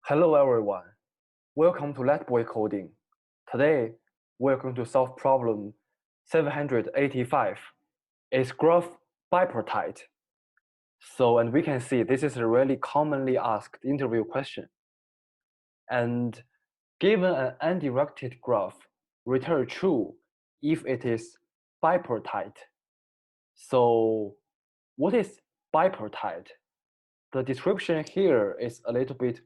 Hello everyone, welcome to Ladboy coding. Today we're going to solve problem 785. Is graph bipartite? And we can see this is a really commonly asked interview question. And given an undirected graph, return true if it is bipartite. So what is bipartite? The description here is a little bit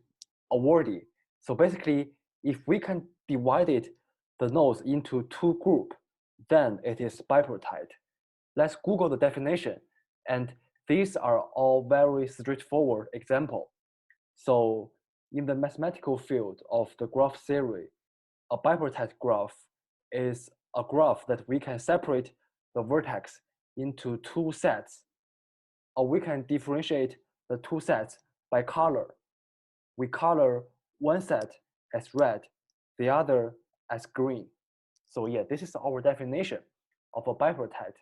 wordy. So basically, if we can divide the nodes into two groups, then it is bipartite. Let's Google the definition. And these are all very straightforward examples. So in the mathematical field of the graph theory, a bipartite graph is a graph that we can separate the vertex into two sets, or we can differentiate the two sets by color. We color one set as red, the other as green. So yeah, this is our definition of a bipartite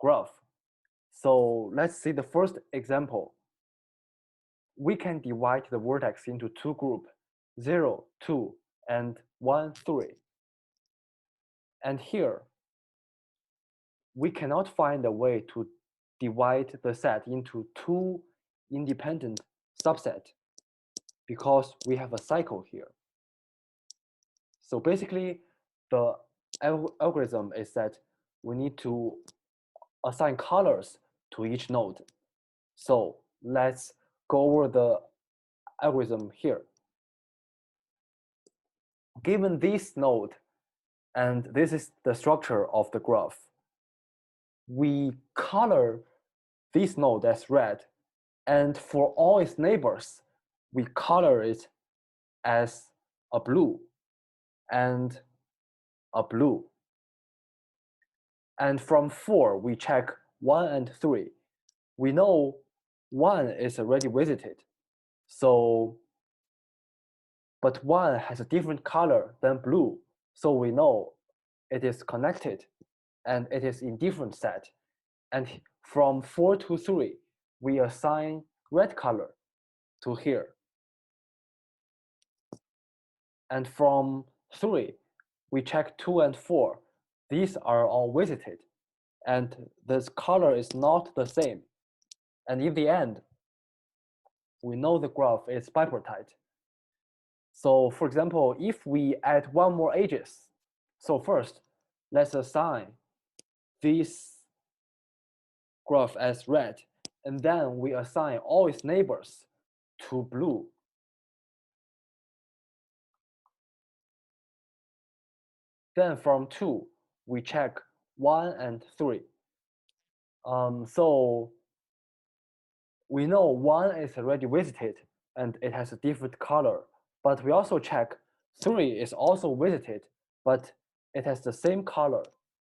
graph. So let's see the first example. We can divide the vertex into two groups, 0, 2, and 1, 3. And here, we cannot find a way to divide the set into two independent subsets because we have a cycle here. So basically, the algorithm is that we need to assign colors to each node. So let's go over the algorithm here. Given this node, and this is the structure of the graph, we color this node as red, and for all its neighbors, we color it as a blue and a blue. And from 4, we check 1 and 3. We know 1 is already visited, but 1 has a different color than blue, so we know it is connected and it is in different set. And from 4 to 3, we assign red color to here. And from 3, we check 2 and 4. These are all visited, and this color is not the same. And in the end, we know the graph is bipartite. So for example, if we add one more edges, so first, let's assign this graph as red, and then we assign all its neighbors to blue. Then from 2, we check 1 and 3. So we know 1 is already visited and it has a different color, but we also check 3 is also visited, but it has the same color.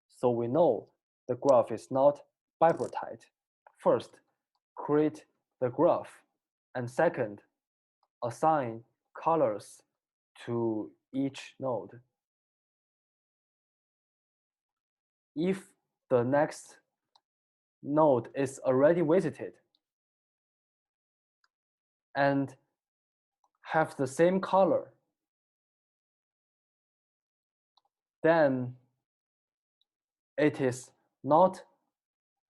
So we know the graph is not bipartite. First, create the graph, and second, assign colors to each node. If the next node is already visited and have the same color, then it is not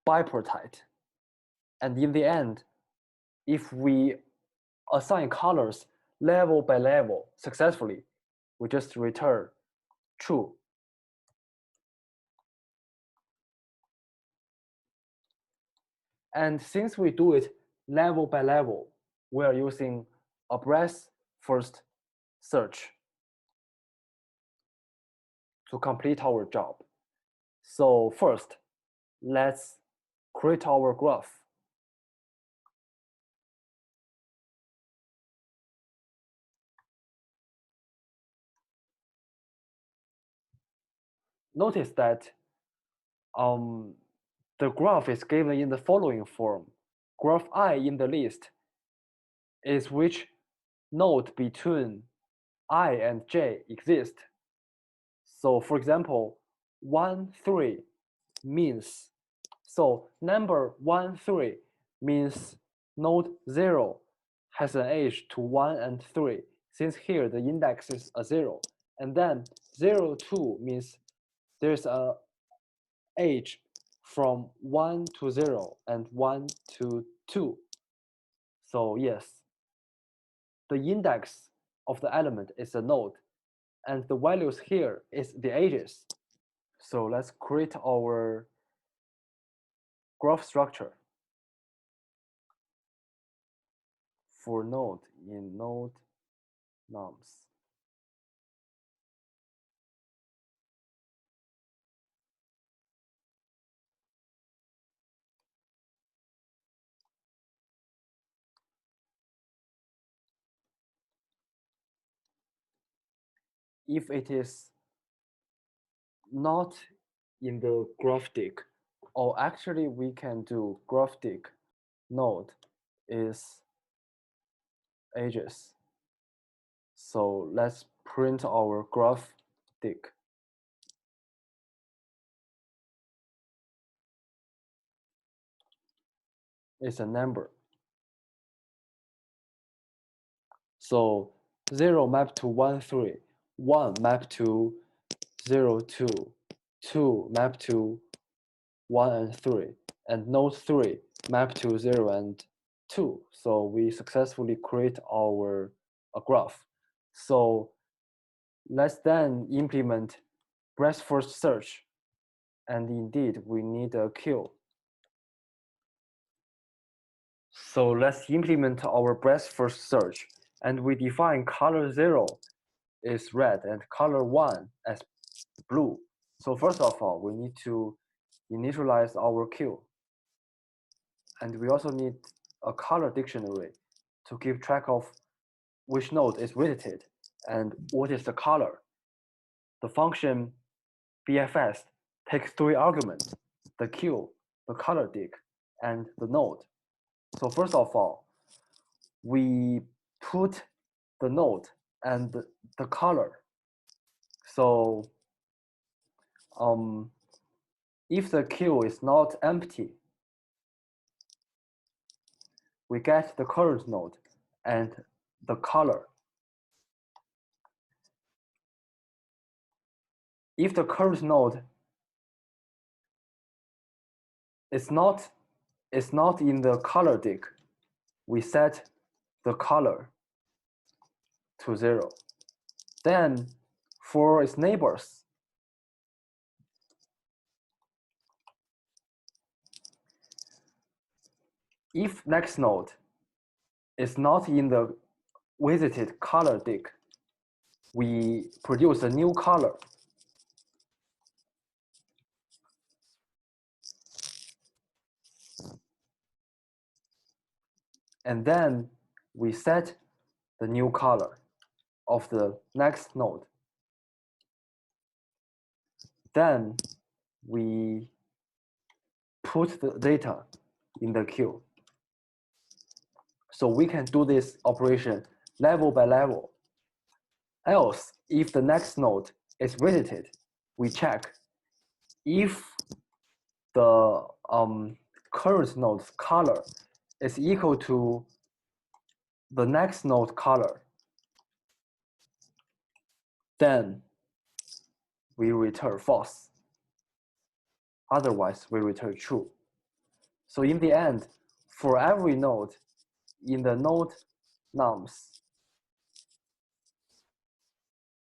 bipartite. And in the end, if we assign colors level by level successfully, we just return true. And since we do it level by level, we are using a breadth first search to complete our job. So first, let's create our graph. Notice that the graph is given in the following form. Graph I in the list is which node between I and j exist. So for example, 1, 3 means, so number 1, 3 means node 0 has an age to 1 and 3, since here the index is a 0. And then 0, 2 means there's a age from 1 to 0 and 1 to 2. So yes, the index of the element is a node, and the values here is the ages. So let's create our graph structure for node in node nums. If it is not in the graphic, or actually we can do graphic node is ages. So let's print our graphic. It's a number. So 0 map to 1, 3, 1 map to 0, 2, 2 map to 1 and 3, and node 3 map to 0 and 2. So we successfully create our graph. So let's then implement breadth first search. And indeed, we need a queue. So let's implement our breadth first search. And we define color 0 is red and color 1 as blue. So first of all, we need to initialize our queue. And we also need a color dictionary to keep track of which node is visited and what is the color. The function BFS takes 3 arguments: the queue, the color dict, and the node. So first of all, we put the node and the color. So if the queue is not empty, we get the current node and the color. If the current node is not in the color dict, we set the color to 0. Then for its neighbors, if next node is not in the visited color dict, we produce a new color. And then we set the new color of the next node. Then we put the data in the queue. So we can do this operation level by level. Else, if the next node is visited, we check if the current node's color is equal to the next node color, then we return false. Otherwise, we return true. So in the end, for every node in the node nums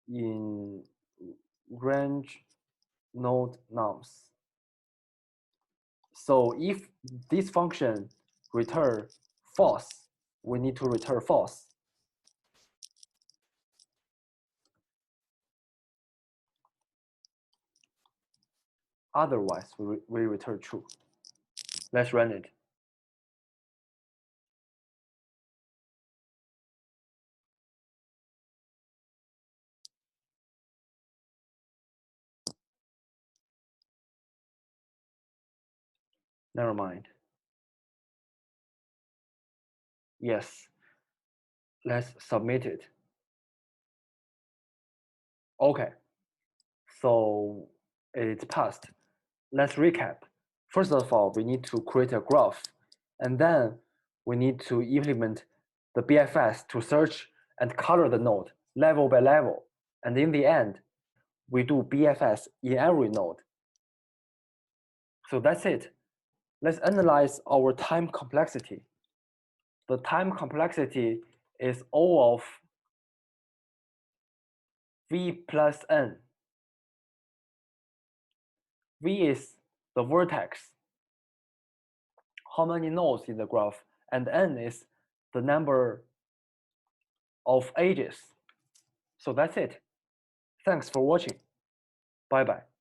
in range node nums, so if this function return false, we need to return false. Otherwise, we return true. Let's run it. Never mind. Yes. Let's submit it. Okay. So it's passed. Let's recap. First of all, we need to create a graph, and then we need to implement the BFS to search and color the node level by level. And in the end, we do BFS in every node. So that's it. Let's analyze our time complexity. The time complexity is O of V plus N. V is the vertex, how many nodes in the graph, and N is the number of edges. So that's it. Thanks for watching. Bye-bye.